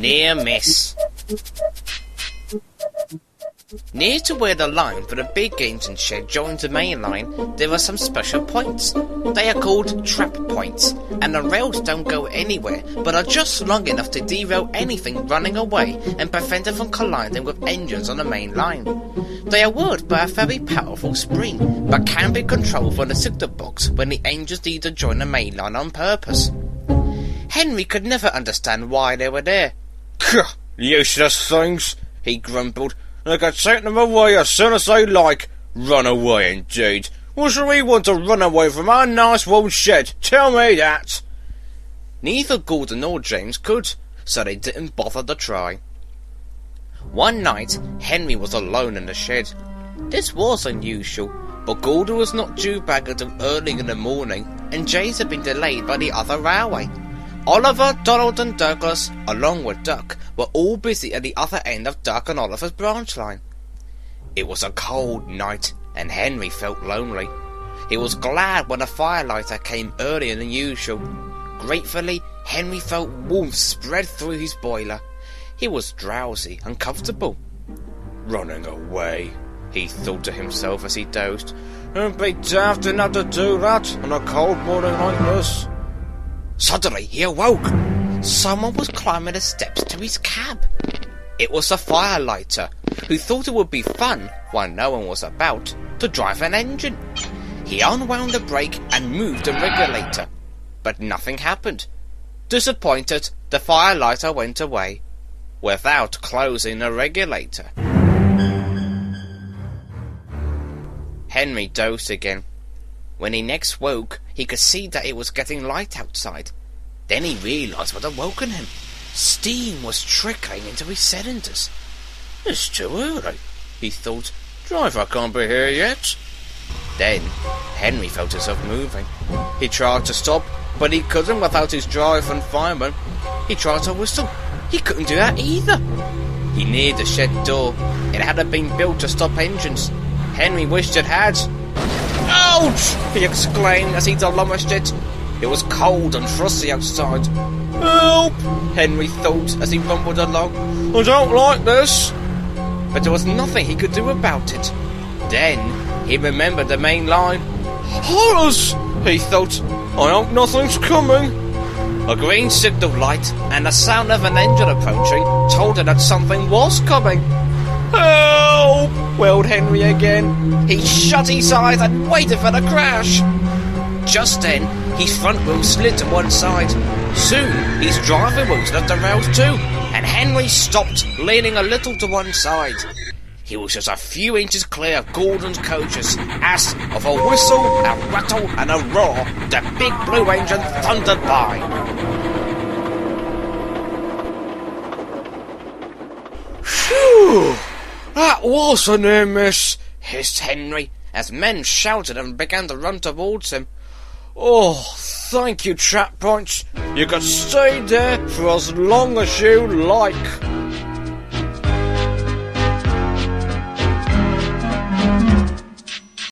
Near miss. Near to where the line for the big engine shed joins the main line, there are some special points. They are called trap points, and the rails don't go anywhere, but are just long enough to derail anything running away and prevent it from colliding with engines on the main line. They are worked by a very powerful spring, but can be controlled from the signal box when the engines need to join the main line on purpose. Henry could never understand why they were there. Useless things, he grumbled. They can take them away as soon as they like. Run away, indeed. What should we want to run away from our nice warm shed? Tell me that. Neither Gordon nor James could, so they didn't bother to try. One night, Henry was alone in the shed. This was unusual, but Gordon was not due back until early in the morning, and James had been delayed by the other railway. Oliver, Donald and Douglas, along with Duck, were all busy at the other end of Duck and Oliver's branch line. It was a cold night, and Henry felt lonely. He was glad when a firelighter came earlier than usual. Gratefully, Henry felt warmth spread through his boiler. He was drowsy and comfortable. Running away, he thought to himself as he dozed. It'd be daft enough to do that on a cold morning like this. Suddenly he awoke. Someone was climbing the steps to his cab. It was the firelighter, who thought it would be fun, while no one was about, to drive an engine. He unwound the brake and moved the regulator, but nothing happened. Disappointed, the firelighter went away, without closing the regulator. Henry dozed again. When he next woke, he could see that it was getting light outside. Then he realised what had woken him. Steam was trickling into his cylinders. It's too early, he thought. Driver can't be here yet. Then Henry felt himself moving. He tried to stop, but he couldn't without his driver and fireman. He tried to whistle. He couldn't do that either. He neared the shed door. It hadn't been built to stop engines. Henry wished it had. Ouch! He exclaimed as he demolished it. It was cold and frosty outside. Help! Henry thought as he rumbled along. I don't like this. But there was nothing he could do about it. Then he remembered the main line. Horrors! He thought. I hope nothing's coming. A green signal light and the sound of an engine approaching told him that something was coming. Help! Wailed Henry again. He shut his eyes and waited for the crash. Just then, his front wheel slid to one side. Soon, his driving wheels left the rails too, and Henry stopped, leaning a little to one side. He was just a few inches clear of Gordon's coaches, as, of a whistle, a rattle and a roar, the big blue engine thundered by. Phew! That was a near miss, hissed Henry, as men shouted and began to run towards him. Oh, thank you, trap points. You can stay there for as long as you like.